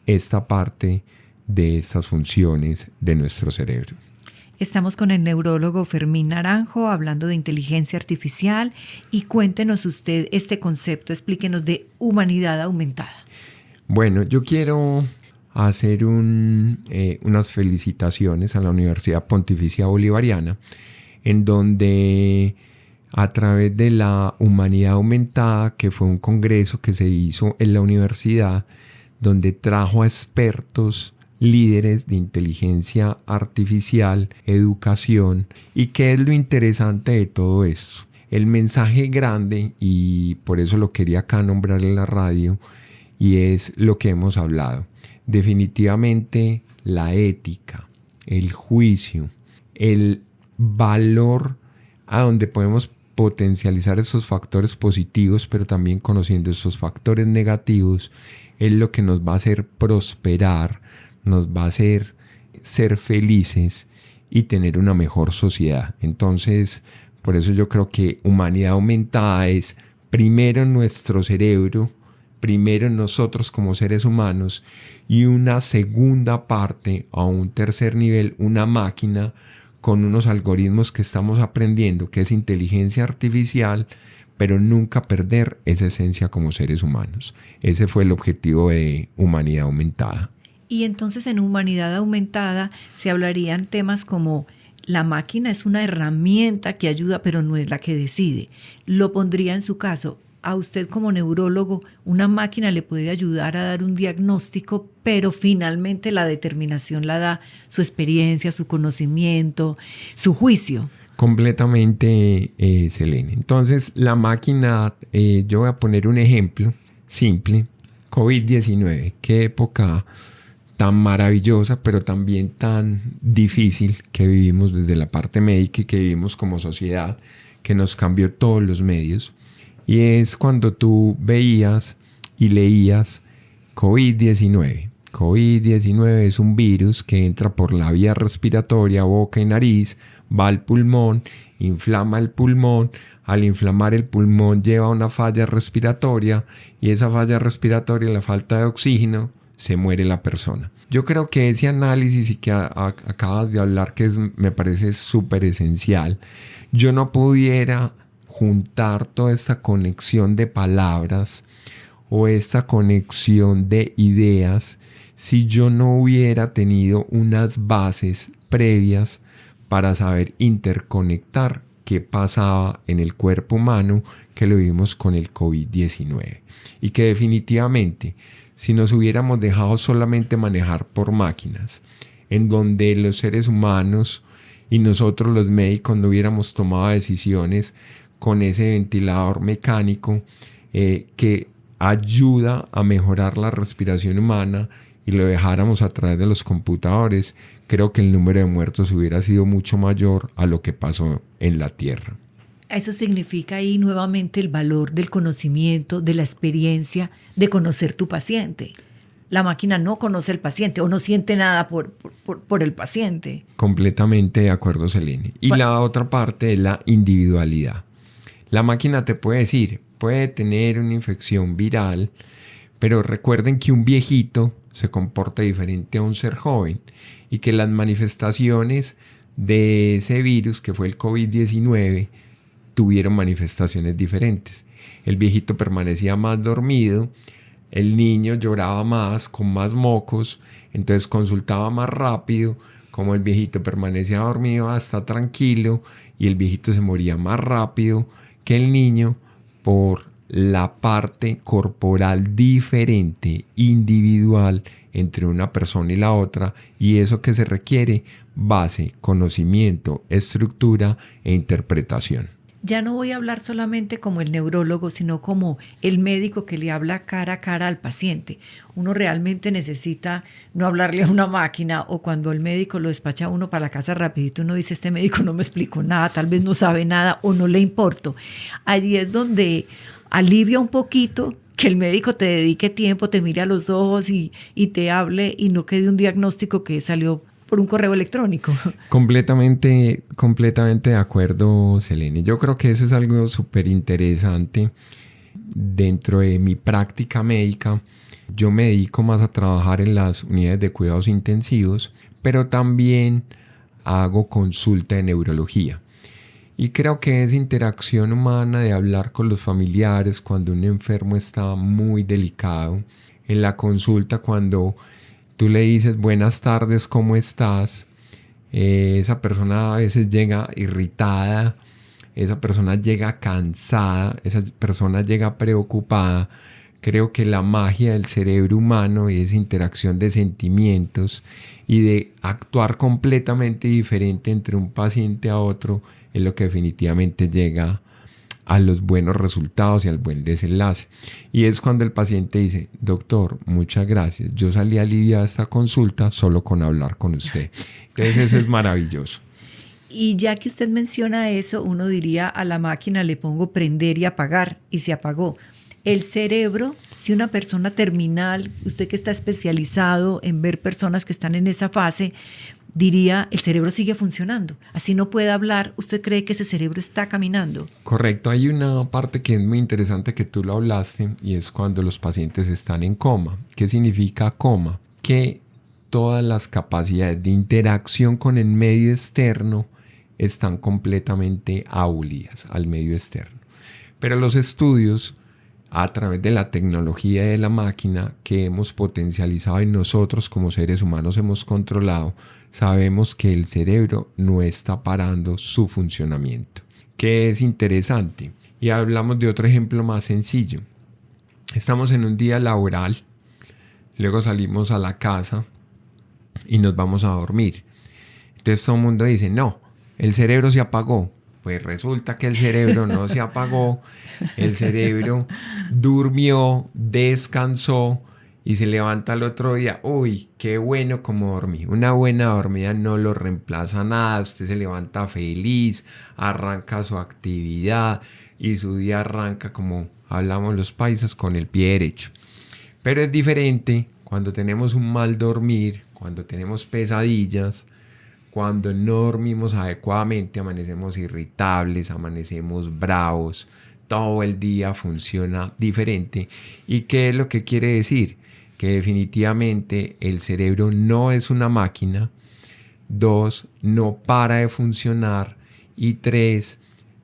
esta parte de estas funciones de nuestro cerebro. Estamos con el neurólogo Fermín Naranjo hablando de inteligencia artificial, y cuéntenos usted este concepto, explíquenos de humanidad aumentada. Bueno, yo quiero hacer unas felicitaciones a la Universidad Pontificia Bolivariana, en donde a través de la Humanidad Aumentada, que fue un congreso que se hizo en la universidad, donde trajo a expertos, líderes de inteligencia artificial, educación. ¿Y qué es lo interesante de todo esto? El mensaje grande, y por eso lo quería acá nombrar en la radio, y es lo que hemos hablado. Definitivamente la ética, el juicio, el valor a donde podemos potencializar esos factores positivos, pero también conociendo esos factores negativos, es lo que nos va a hacer prosperar, nos va a hacer ser felices y tener una mejor sociedad. Entonces, por eso yo creo que humanidad aumentada es primero nuestro cerebro, primero nosotros como seres humanos, y una segunda parte, a un tercer nivel, una máquina con unos algoritmos que estamos aprendiendo, que es inteligencia artificial, pero nunca perder esa esencia como seres humanos. Ese fue el objetivo de humanidad aumentada. Y entonces en humanidad aumentada se hablarían temas como la máquina es una herramienta que ayuda, pero no es la que decide. Lo pondría en su caso. A usted como neurólogo, una máquina le puede ayudar a dar un diagnóstico, pero finalmente la determinación la da su experiencia, su conocimiento, su juicio. Completamente, Selene. Entonces, la máquina, yo voy a poner un ejemplo simple. COVID-19, qué época tan maravillosa, pero también tan difícil que vivimos desde la parte médica y que vivimos como sociedad, que nos cambió todos los medios. Y es cuando tú veías y leías COVID-19. COVID-19 es un virus que entra por la vía respiratoria, boca y nariz, va al pulmón, inflama el pulmón. Al inflamar el pulmón lleva a una falla respiratoria, y esa falla respiratoria, la falta de oxígeno, se muere la persona. Yo creo que ese análisis y que acabas de hablar, que me parece súper esencial, yo no pudiera juntar toda esta conexión de palabras o esta conexión de ideas si yo no hubiera tenido unas bases previas para saber interconectar qué pasaba en el cuerpo humano, que lo vimos con el COVID-19. Y que definitivamente, si nos hubiéramos dejado solamente manejar por máquinas, en donde los seres humanos y nosotros los médicos no hubiéramos tomado decisiones con ese ventilador mecánico que ayuda a mejorar la respiración humana, y lo dejáramos a través de los computadores, creo que el número de muertos hubiera sido mucho mayor a lo que pasó en la Tierra. Eso significa ahí nuevamente el valor del conocimiento, de la experiencia, de conocer tu paciente. La máquina no conoce al paciente o no siente nada por el paciente. Completamente de acuerdo, Selene. Y la otra parte es la individualidad. La máquina te puede decir, puede tener una infección viral, pero recuerden que un viejito se comporta diferente a un ser joven, y que las manifestaciones de ese virus, que fue el COVID-19, tuvieron manifestaciones diferentes. El viejito permanecía más dormido, el niño lloraba más, con más mocos, entonces consultaba más rápido. Como el viejito permanecía dormido, está tranquilo, y el viejito se moría más rápido que el niño por la parte corporal diferente, individual, entre una persona y la otra. Y eso que se requiere: base, conocimiento, estructura e interpretación. Ya no voy a hablar solamente como el neurólogo, sino como el médico que le habla cara a cara al paciente. Uno realmente necesita no hablarle a una máquina, o cuando el médico lo despacha a uno para la casa rapidito, uno dice, este médico no me explicó nada, tal vez no sabe nada o no le importo. Allí es donde alivia un poquito que el médico te dedique tiempo, te mire a los ojos y te hable, y no quede un diagnóstico que salió por un correo electrónico. Completamente de acuerdo, Selene. Yo creo que eso es algo súper interesante. Dentro de mi práctica médica, yo me dedico más a trabajar en las unidades de cuidados intensivos, pero también hago consulta de neurología. Y creo que esa interacción humana de hablar con los familiares cuando un enfermo está muy delicado, en la consulta cuando tú le dices buenas tardes, ¿cómo estás? Esa persona a veces llega irritada, esa persona llega cansada, esa persona llega preocupada. Creo que la magia del cerebro humano y esa interacción de sentimientos y de actuar completamente diferente entre un paciente a otro es lo que definitivamente llega a los buenos resultados y al buen desenlace. Y es cuando el paciente dice, doctor, muchas gracias, yo salí aliviado de esta consulta solo con hablar con usted. Entonces eso es maravilloso. Y ya que usted menciona eso, uno diría, a la máquina le pongo prender y apagar, y se apagó. El cerebro, si una persona terminal, usted que está especializado en ver personas que están en esa fase, diría, el cerebro sigue funcionando. Así no puede hablar, ¿usted cree que ese cerebro está caminando? Correcto, hay una parte que es muy interesante que tú lo hablaste, y es cuando los pacientes están en coma. ¿Qué significa coma? Que todas las capacidades de interacción con el medio externo están completamente abolidas al medio externo. Pero los estudios, a través de la tecnología de la máquina que hemos potencializado y nosotros como seres humanos hemos controlado, sabemos que el cerebro no está parando su funcionamiento, que es interesante. Y hablamos de otro ejemplo más sencillo. Estamos en un día laboral, luego salimos a la casa y nos vamos a dormir. Entonces todo el mundo dice, no, el cerebro se apagó. Pues resulta que el cerebro no se apagó, el cerebro durmió, descansó y se levanta al otro día. Uy, qué bueno como dormí. Una buena dormida no lo reemplaza nada. Usted se levanta feliz, arranca su actividad y su día arranca, como hablamos los paisas, con el pie derecho. Pero es diferente cuando tenemos un mal dormir, cuando tenemos pesadillas. Cuando no dormimos adecuadamente, amanecemos irritables, amanecemos bravos, todo el día funciona diferente. ¿Y qué es lo que quiere decir? Que definitivamente el cerebro no es una máquina. 2, no para de funcionar. Y 3,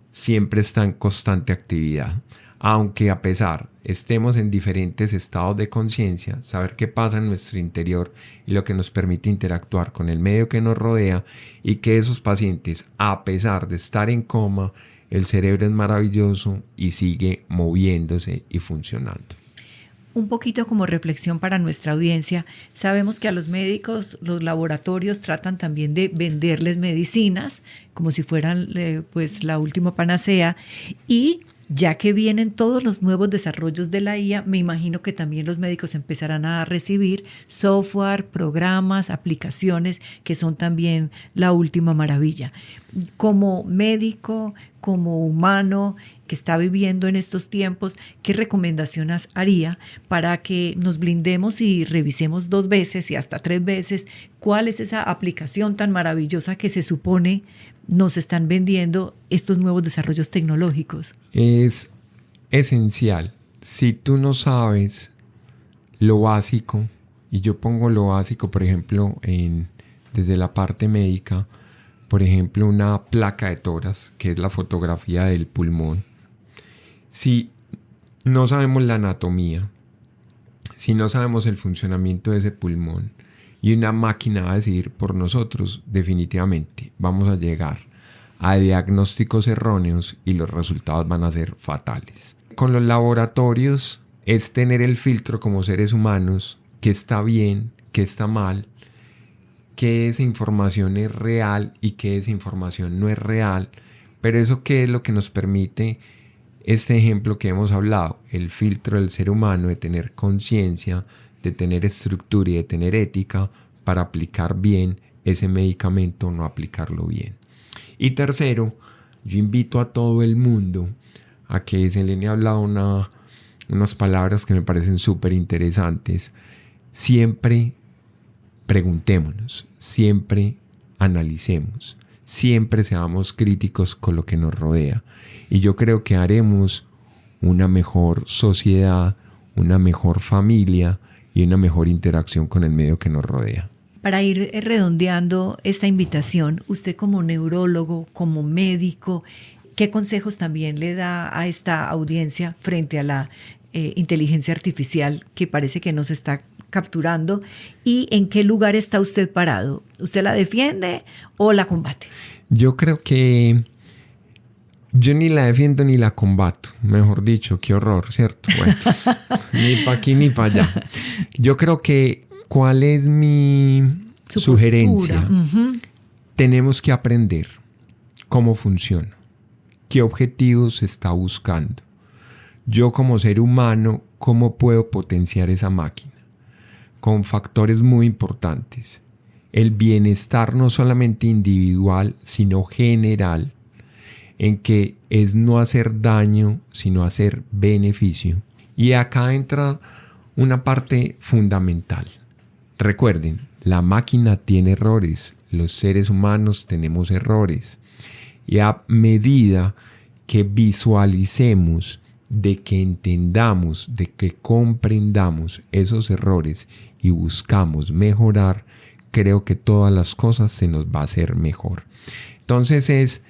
siempre está en constante actividad. Aunque a pesar estemos en diferentes estados de conciencia, saber qué pasa en nuestro interior y lo que nos permite interactuar con el medio que nos rodea, y que esos pacientes, a pesar de estar en coma, el cerebro es maravilloso y sigue moviéndose y funcionando. Un poquito como reflexión para nuestra audiencia, sabemos que a los médicos, los laboratorios tratan también de venderles medicinas como si fueran pues la última panacea, y ya que vienen todos los nuevos desarrollos de la IA, me imagino que también los médicos empezarán a recibir software, programas, aplicaciones que son también la última maravilla. Como médico, como humano que está viviendo en estos tiempos, ¿qué recomendaciones haría para que nos blindemos y revisemos 2 veces y hasta 3 veces cuál es esa aplicación tan maravillosa que se supone nos están vendiendo estos nuevos desarrollos tecnológicos? Es esencial. Si tú no sabes lo básico, y yo pongo lo básico, por ejemplo, desde la parte médica, por ejemplo, una placa de tórax, que es la fotografía del pulmón. Si no sabemos la anatomía, si no sabemos el funcionamiento de ese pulmón, y una máquina va a decidir por nosotros, definitivamente vamos a llegar a diagnósticos erróneos y los resultados van a ser fatales. Con los laboratorios es tener el filtro como seres humanos, qué está bien, qué está mal, qué esa información es real y qué esa información no es real, Pero eso, ¿qué es lo que nos permite este ejemplo que hemos hablado? El filtro del ser humano, de tener conciencia, de tener estructura y de tener ética para aplicar bien ese medicamento o no aplicarlo bien. Y tercero, yo invito a todo el mundo a que Selene ha hablado unas palabras que me parecen súper interesantes. Siempre preguntémonos, siempre analicemos, siempre seamos críticos con lo que nos rodea. Y yo creo que haremos una mejor sociedad, una mejor familia y una mejor interacción con el medio que nos rodea. Para ir redondeando esta invitación, usted como neurólogo, como médico, ¿qué consejos también le da a esta audiencia frente a la inteligencia artificial que parece que nos está capturando? ¿Y en qué lugar está usted parado? ¿Usted la defiende o la combate? Yo creo que yo ni la defiendo ni la combato. Mejor dicho, qué horror, ¿cierto? Bueno, ni para aquí ni para allá. Yo creo que, ¿cuál es mi sugerencia? Uh-huh. Tenemos que aprender cómo funciona, qué objetivos se está buscando. Yo como ser humano, ¿cómo puedo potenciar esa máquina? Con factores muy importantes. El bienestar no solamente individual, sino general, en que es no hacer daño, sino hacer beneficio. Y acá entra una parte fundamental. Recuerden, la máquina tiene errores, los seres humanos tenemos errores. Y a medida que visualicemos, de que entendamos, de que comprendamos esos errores y buscamos mejorar, creo que todas las cosas se nos va a hacer mejor. Entonces es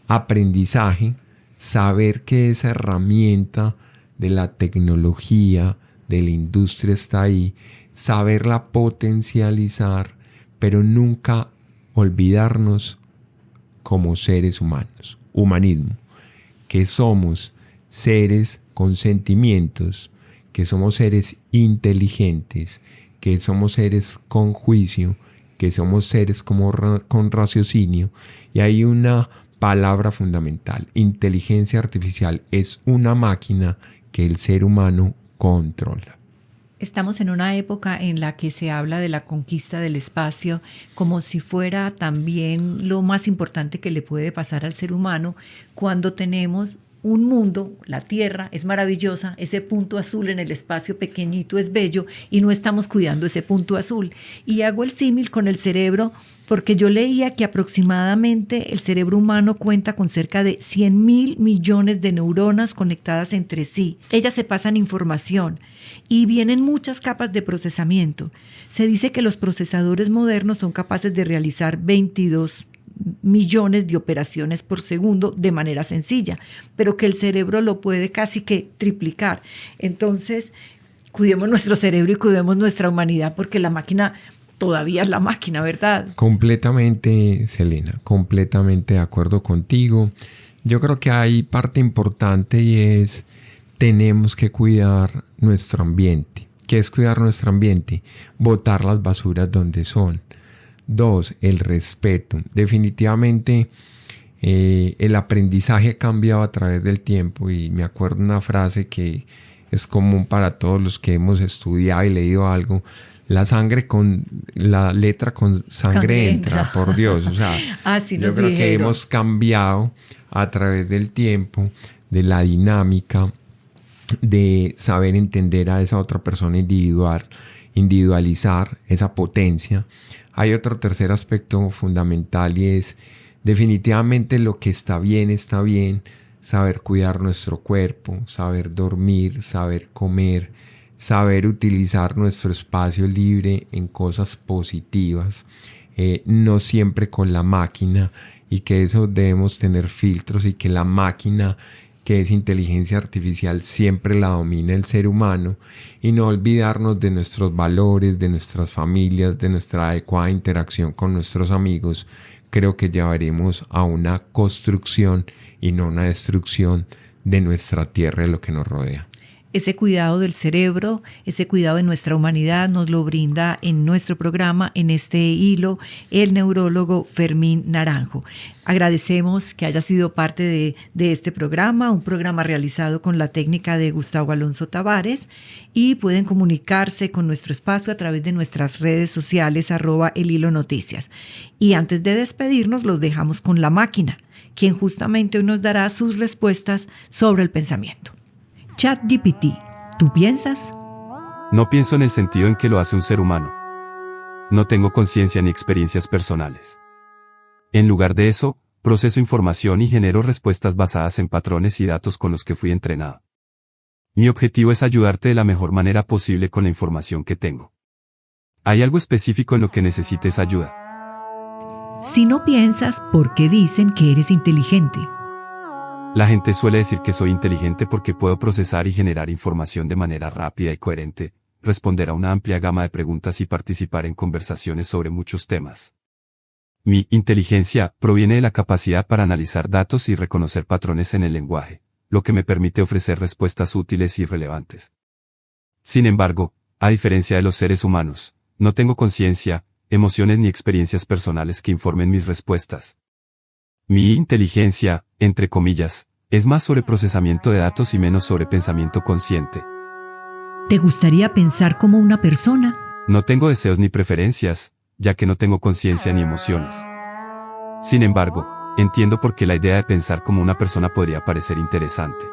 aprendizaje, saber que esa herramienta de la tecnología, de la industria está ahí, saberla potencializar, pero nunca olvidarnos como seres humanos, humanismo, que somos seres con sentimientos, que somos seres inteligentes, que somos seres con juicio, que somos seres con raciocinio. Y hay una palabra fundamental: inteligencia artificial es una máquina que el ser humano controla. Estamos en una época en la que se habla de la conquista del espacio como si fuera también lo más importante que le puede pasar al ser humano, cuando tenemos un mundo, la Tierra es maravillosa, ese punto azul en el espacio pequeñito es bello y no estamos cuidando ese punto azul. Y hago el símil con el cerebro porque yo leía que aproximadamente el cerebro humano cuenta con cerca de 100.000 millones de neuronas conectadas entre sí. Ellas se pasan información y vienen muchas capas de procesamiento. Se dice que los procesadores modernos son capaces de realizar 22 millones de operaciones por segundo de manera sencilla, pero que el cerebro lo puede casi que triplicar. Entonces, cuidemos nuestro cerebro y cuidemos nuestra humanidad, porque la máquina todavía es la máquina, ¿verdad? Completamente, Selena, completamente de acuerdo contigo. Yo creo que hay parte importante y es: tenemos que cuidar nuestro ambiente. ¿Qué es cuidar nuestro ambiente? Botar las basuras donde son. 2, el respeto. Definitivamente el aprendizaje ha cambiado a través del tiempo, y me acuerdo una frase que es común para todos los que hemos estudiado y leído algo: la letra con sangre entra, por Dios. O sea, yo creo que hemos cambiado a través del tiempo, de la dinámica, de saber entender a esa otra persona individualizar esa potencia. Hay otro tercer aspecto fundamental y es: definitivamente lo que está bien, saber cuidar nuestro cuerpo, saber dormir, saber comer, saber utilizar nuestro espacio libre en cosas positivas, no siempre con la máquina, y que eso debemos tener filtros, y que la máquina, que es inteligencia artificial, siempre la domina el ser humano, y no olvidarnos de nuestros valores, de nuestras familias, de nuestra adecuada interacción con nuestros amigos. Creo que llevaremos a una construcción y no una destrucción de nuestra tierra y lo que nos rodea. Ese cuidado del cerebro, ese cuidado de nuestra humanidad nos lo brinda en nuestro programa, en este hilo, el neurólogo Fermín Naranjo. Agradecemos que haya sido parte de este programa, un programa realizado con la técnica de Gustavo Alonso Tavares, y pueden comunicarse con nuestro espacio a través de nuestras redes sociales @elhilonoticias. Y antes de despedirnos los dejamos con La Máquina, quien justamente hoy nos dará sus respuestas sobre el pensamiento. ChatGPT, ¿tú piensas? No pienso en el sentido en que lo hace un ser humano. No tengo conciencia ni experiencias personales. En lugar de eso, proceso información y genero respuestas basadas en patrones y datos con los que fui entrenado. Mi objetivo es ayudarte de la mejor manera posible con la información que tengo. ¿Hay algo específico en lo que necesites ayuda? Si no piensas, ¿por qué dicen que eres inteligente? La gente suele decir que soy inteligente porque puedo procesar y generar información de manera rápida y coherente, responder a una amplia gama de preguntas y participar en conversaciones sobre muchos temas. Mi inteligencia proviene de la capacidad para analizar datos y reconocer patrones en el lenguaje, lo que me permite ofrecer respuestas útiles y relevantes. Sin embargo, a diferencia de los seres humanos, no tengo conciencia, emociones ni experiencias personales que informen mis respuestas. Mi inteligencia, entre comillas, es más sobre procesamiento de datos y menos sobre pensamiento consciente. ¿Te gustaría pensar como una persona? No tengo deseos ni preferencias, ya que no tengo conciencia ni emociones. Sin embargo, entiendo por qué la idea de pensar como una persona podría parecer interesante.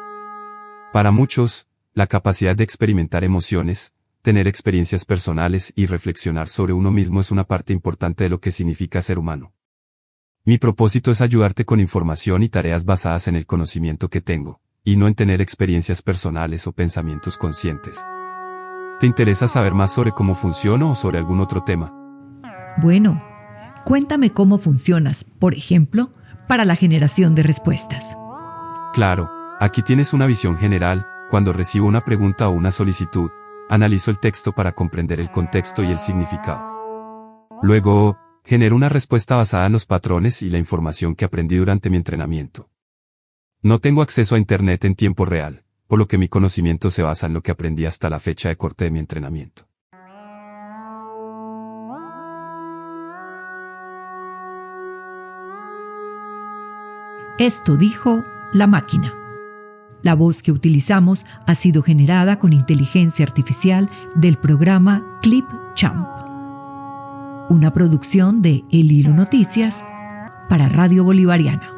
Para muchos, la capacidad de experimentar emociones, tener experiencias personales y reflexionar sobre uno mismo es una parte importante de lo que significa ser humano. Mi propósito es ayudarte con información y tareas basadas en el conocimiento que tengo, y no en tener experiencias personales o pensamientos conscientes. ¿Te interesa saber más sobre cómo funciono o sobre algún otro tema? Bueno, cuéntame cómo funcionas, por ejemplo, para la generación de respuestas. Claro, aquí tienes una visión general. Cuando recibo una pregunta o una solicitud, analizo el texto para comprender el contexto y el significado. Luego, genero una respuesta basada en los patrones y la información que aprendí durante mi entrenamiento. No tengo acceso a Internet en tiempo real, por lo que mi conocimiento se basa en lo que aprendí hasta la fecha de corte de mi entrenamiento. Esto dijo La Máquina. La voz que utilizamos ha sido generada con inteligencia artificial del programa Clipchamp, una producción de El Hilo Noticias para Radio Bolivariana.